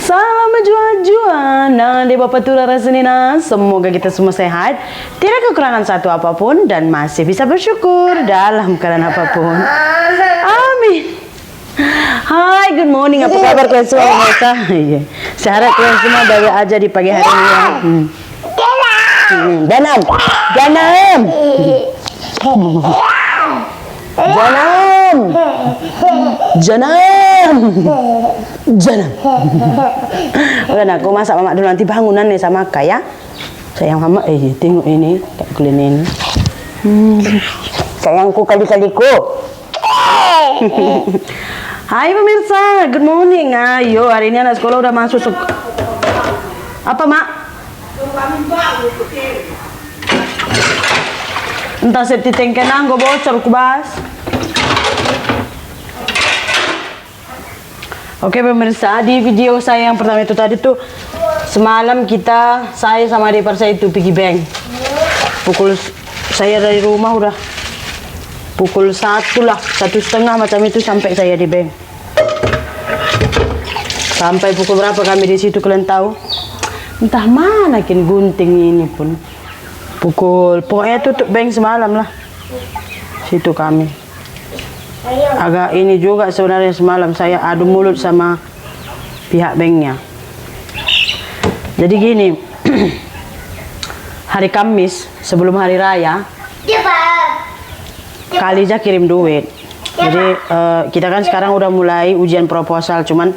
Salam jua-jua, nah di Bapak Tura Rasenina, semoga kita semua sehat, tidak kekurangan satu apapun, dan masih bisa bersyukur dalam keadaan apapun. Amin. Hai, good morning, apa kabar kalian semua? Iya, saya harap kalian semua baik aja di pagi hari ini ya. Janam, janam, janam, janam, janam. Udah, aku masak mama dulu, nanti bangunan nih sama Kak ya. Sayang mama, tengok ini, Kak Kulin ini. Sayangku kali-kaliku. Hai pemirsa, good morning. Ayo, hari ini anak sekolah udah masuk. Apa mak? Entah septi tengkenang, gue bocor, kubas. Oke pemirsa, di video saya yang pertama itu tadi tuh, semalam saya sama adik saya itu pergi bank. Saya dari rumah udah pukul 1 lah, 1:30 macam itu sampai saya di bank. Sampai pukul berapa kami di situ kalian tahu? Entah mana kin gunting ini pun. Pokoknya tutup bank semalam lah. Situ kami. Agak ini juga sebenarnya semalam saya adu mulut sama pihak banknya. Jadi gini, hari Kamis sebelum hari raya, Kalija kirim duit. Jadi kita kan sekarang udah mulai ujian proposal, cuman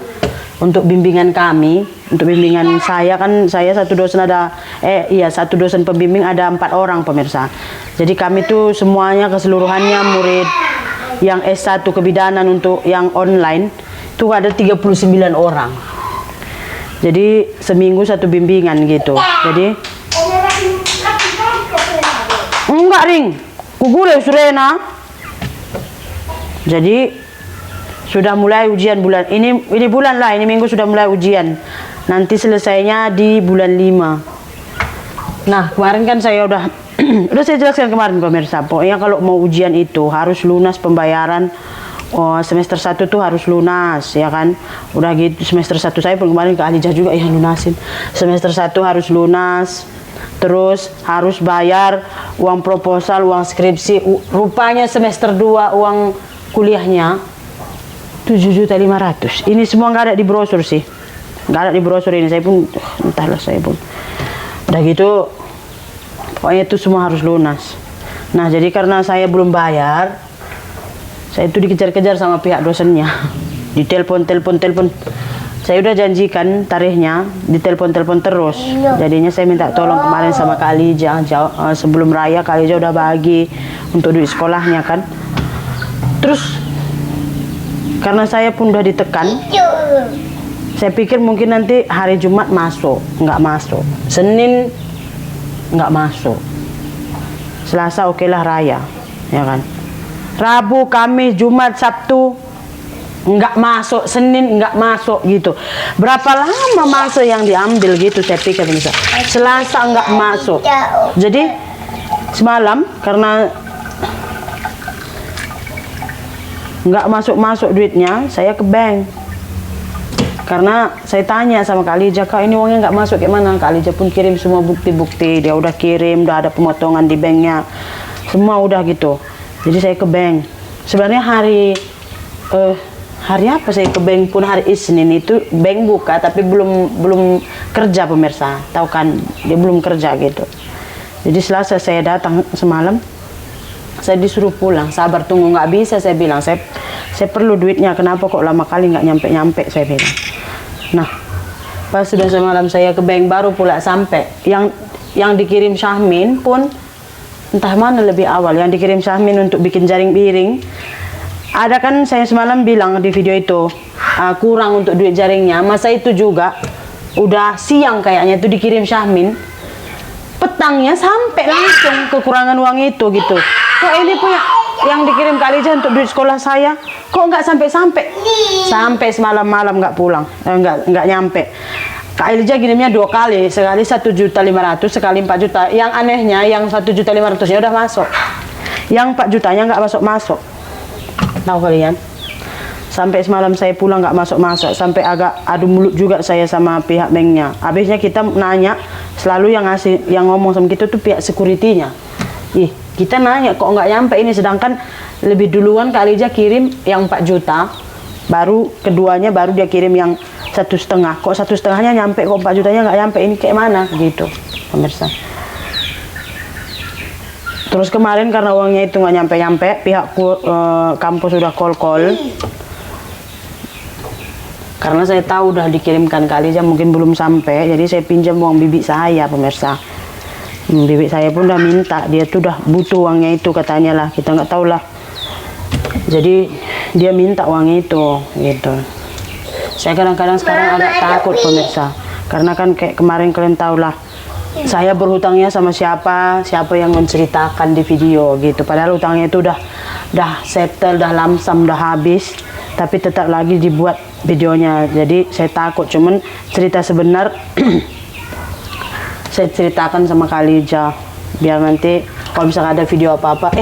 untuk bimbingan kami, untuk bimbingan saya kan satu dosen satu dosen pembimbing ada 4 orang pemirsa. Jadi kami tuh semuanya keseluruhannya murid yang S1 kebidanan untuk yang online itu ada 39 orang. Jadi seminggu satu bimbingan gitu. Jadi enggak ring, kugule surena. Jadi sudah mulai ujian bulan ini bulan lah, ini minggu sudah mulai ujian. Nanti selesainya di bulan 5. Nah, kemarin kan saya udah saya jelaskan kemarin pemirsa. Pokoknya kalau mau ujian itu harus lunas pembayaran. Semester 1 tuh harus lunas ya kan. Udah gitu semester 1 saya pun kemarin ke Alijah juga ya lunasin. Semester 1 harus lunas. Terus harus bayar uang proposal, uang skripsi. Rupanya semester 2 uang kuliahnya 7.500.000. Ini semua nggak ada di brosur sih. Nggak ada di brosur ini. Saya pun entahlah saya pun. Udah gitu pokoknya itu semua harus lunas. Nah, jadi karena saya belum bayar, saya itu dikejar-kejar sama pihak dosennya. Ditelepon. Saya udah janjikan tarikhnya, ditelepon terus. Jadinya saya minta tolong kemarin sama Kak Alija, sebelum raya Kak Alija udah bagi untuk duit sekolahnya kan. Terus karena saya pun udah ditekan, saya pikir mungkin nanti hari Jumat masuk, nggak masuk. Senin nggak masuk. Selasa okelah raya, ya kan. Rabu, Kamis, Jumat, Sabtu nggak masuk, Senin nggak masuk gitu. Berapa lama masa yang diambil gitu saya pikir bisa. Selasa nggak masuk. Jadi semalam karena nggak masuk duitnya, saya ke bank. Karena saya tanya sama Kak Alija, Kak ini uangnya nggak masuk gimana? Kak Alija pun kirim semua bukti-bukti, dia udah kirim, udah ada pemotongan di banknya, semua udah gitu. Jadi saya ke bank. Sebenarnya hari apa saya ke bank pun hari Isnin itu bank buka, tapi belum kerja pemirsa, tahu kan dia belum kerja gitu. Jadi Selasa saya datang semalam, saya disuruh pulang, sabar tunggu, nggak bisa saya bilang, saya perlu duitnya, kenapa kok lama kali nggak nyampe saya bilang. Nah, pas sudah semalam saya ke bank baru pula sampai yang dikirim Syahmin pun entah mana lebih awal, yang dikirim Syahmin untuk bikin jaring piring. Ada kan saya semalam bilang di video itu kurang untuk duit jaringnya, masa itu juga udah siang kayaknya itu dikirim Syahmin, petangnya sampai langsung kekurangan uang itu gitu. Kok ini punya yang dikirim Kak Alija untuk duit sekolah saya kok nggak sampai semalam-malam nggak pulang, nggak nyampe. Kak Alija kirimnya 2 kali, sekali 1.500.000, sekali 4 juta. Yang anehnya yang 1.500.000 udah masuk, yang 4 jutanya nggak masuk. Tahu kalian? Sampai semalam saya pulang nggak masuk-masuk, sampai agak adu mulut juga saya sama pihak banknya. Habisnya kita nanya, selalu yang ngomong sama kita tuh pihak security-nya. Ih, kita nanya kok nggak nyampe ini, sedangkan lebih duluan Kak Alija kirim yang 4 juta, baru keduanya baru dia kirim yang 1,5. Kok 1,5-nya nyampe, kok 4 jutanya nggak nyampe, ini kayak mana gitu, pemirsa. Terus kemarin karena uangnya itu nggak nyampe-nyampe, pihak kampus sudah call. Karena saya tahu udah dikirimkan Kak Alija, mungkin belum sampai, jadi saya pinjam uang bibi saya, pemirsa. Bibi saya pun udah minta, dia tuh udah butuh uangnya itu katanya lah, kita nggak tahu lah. Jadi dia minta uangnya itu, gitu. Saya kadang-kadang sekarang agak takut, pemirsa, karena kan kayak kemarin kalian tahu lah, saya berhutangnya sama siapa yang menceritakan di video gitu. Padahal hutangnya itu udah settle, udah lamsam, udah habis, tapi tetap lagi dibuat videonya. Jadi saya takut, cuman cerita sebenar saya ceritakan sama Kak Alija, biar nanti kalau misalnya ada video apa-apa,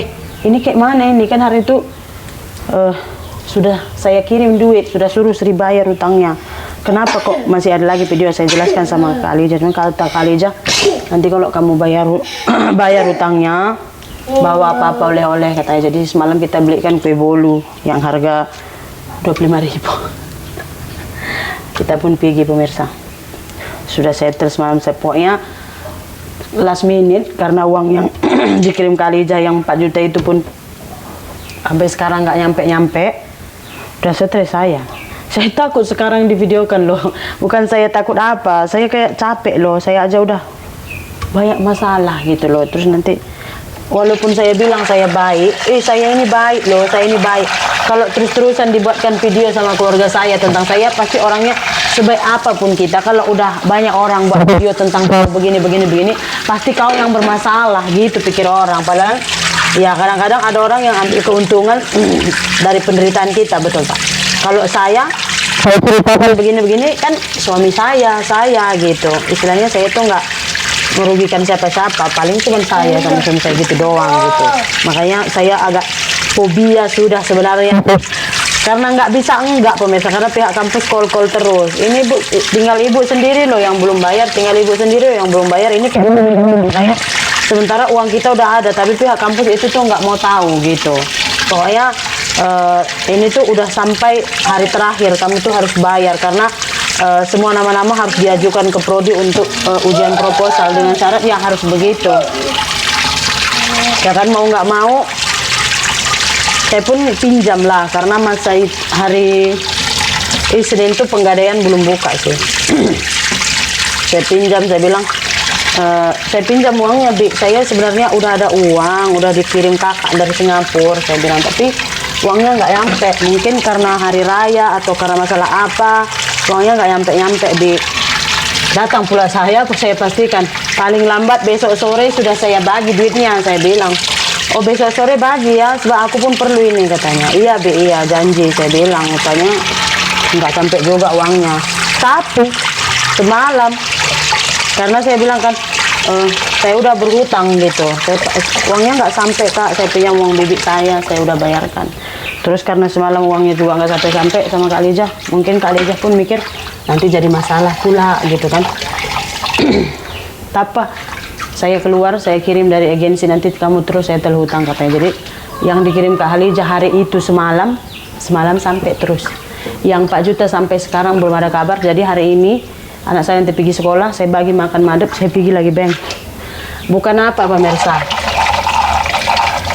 ini kayak mana ini, kan hari itu sudah saya kirim duit, sudah suruh Sri bayar hutangnya, kenapa kok masih ada lagi video. Saya jelaskan sama Kak Alija, cuman kata Kak Alija, nanti kalau kamu bayar hutangnya, bawa apa-apa oleh-oleh katanya. Jadi semalam kita belikan kue bolu yang harga 25.000. Kita pun pergi, pemirsa. Sudah settle semalam, pokoknya last minute, karena uang yang dikirim Kak Alija yang 4 juta itu pun sampai sekarang nggak nyampe-nyampe. Udah stres saya takut sekarang divideokan loh. Bukan saya takut apa, saya kayak capek loh, saya aja udah banyak masalah gitu loh. Terus nanti walaupun saya bilang saya baik, saya ini baik loh, saya ini baik, kalau terus-terusan dibuatkan video sama keluarga saya tentang saya, pasti orangnya sebaik apapun kita, kalau udah banyak orang buat video tentang begini, pasti kau yang bermasalah gitu pikir orang. Padahal ya kadang-kadang ada orang yang ambil keuntungan dari penderitaan kita, betul Pak. Kalau saya ceritakan begini kan suami saya gitu, istilahnya saya itu nggak merugikan siapa-siapa, paling cuma saya sama suami saya gitu doang gitu. Makanya saya agak fobia sudah sebenarnya, karena nggak bisa pemirsa, karena pihak kampus call terus. Ini Bu, tinggal ibu sendiri loh yang belum bayar, ini kayak saya. Sementara uang kita udah ada, tapi pihak kampus itu tuh nggak mau tahu gitu. Pokoknya ini tuh udah sampai hari terakhir, kamu tuh harus bayar, karena semua nama-nama harus diajukan ke prodi untuk ujian proposal dengan syarat yang harus begitu. Ya kan, mau nggak mau saya pun pinjam lah, karena masa hari Senin itu penggadaian belum buka sih. Saya pinjam, saya bilang saya pinjam uangnya, Bi. Saya sebenarnya udah ada uang, udah dikirim kakak dari Singapura, saya bilang, tapi uangnya nggak nyampe. Mungkin karena hari raya atau karena masalah apa, uangnya nggak nyampe, Bi. Datang pula saya pastikan paling lambat besok sore sudah saya bagi duitnya, saya bilang. Oh, besok sore bagi ya, sebab aku pun perlu ini, katanya. Iya, Bi, iya, janji, saya bilang. Katanya nggak sampai juga uangnya. Tapi semalam, karena saya bilang kan, saya udah berhutang gitu, uangnya nggak sampai Kak, saya pinjam uang bibi saya udah bayarkan. Terus karena semalam uangnya juga nggak sampai sama Kak Alija, mungkin Kak Alija pun mikir nanti jadi masalah pula gitu kan. Tapi saya keluar, saya kirim dari agensi, nanti kamu terus saya hutang katanya. Jadi yang dikirim Kak Alija hari itu semalam sampai terus. Yang 4 juta sampai sekarang belum ada kabar. Jadi hari ini anak saya nanti pergi sekolah, saya bagi makan madep, saya pergi lagi bank. Bukan apa pemirsa,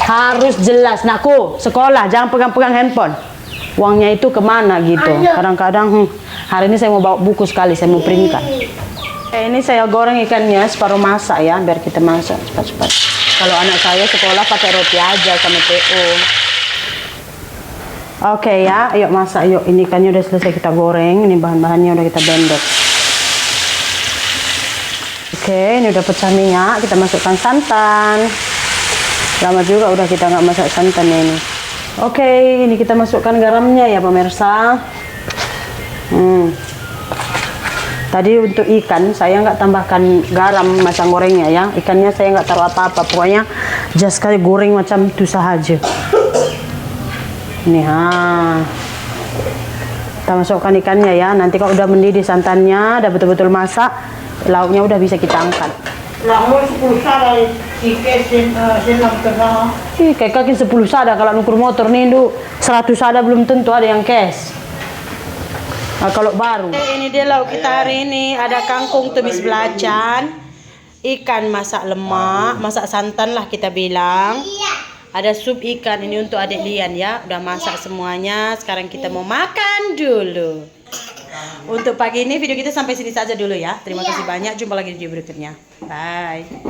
harus jelas, nakku sekolah jangan pegang-pegang handphone, uangnya itu kemana gitu. Kadang-kadang hari ini saya mau bawa buku sekali, saya mau printkan. Ini saya goreng ikannya separuh masak ya, biar kita masak cepat-cepat. Kalau anak saya sekolah pakai roti aja sama TO. Oke ya, yuk masak yuk. Ini ikannya udah selesai kita goreng, ini bahan-bahannya udah kita blender. Oke, ini udah pecah minyak, kita masukkan santan. Lama juga udah kita nggak masak santan ini. Oke, ini kita masukkan garamnya ya pemirsa. Tadi untuk ikan saya nggak tambahkan garam macam gorengnya ya. Ikannya saya nggak taruh apa-apa, pokoknya just sekali goreng macam itu saja. Ini Kita masukkan ikannya ya. Nanti kalau udah mendidih santannya, udah betul-betul masak, lauknya udah bisa kita angkat. Lalu 10 sada tiket senang tengah. Kayak kaki 10 sada kalau nukur motor nih, 100 sada belum tentu ada yang cash. Nah, kalau baru. Ini dia lauk kita hari ini. Ada kangkung tumis belacan, ikan masak lemak, masak santan lah kita bilang. Ada sup ikan, ini untuk adik Lian ya. Udah masak semuanya. Sekarang kita mau makan dulu. Untuk pagi ini video kita sampai sini saja dulu ya. Terima kasih banyak. Jumpa lagi di video berikutnya. Bye.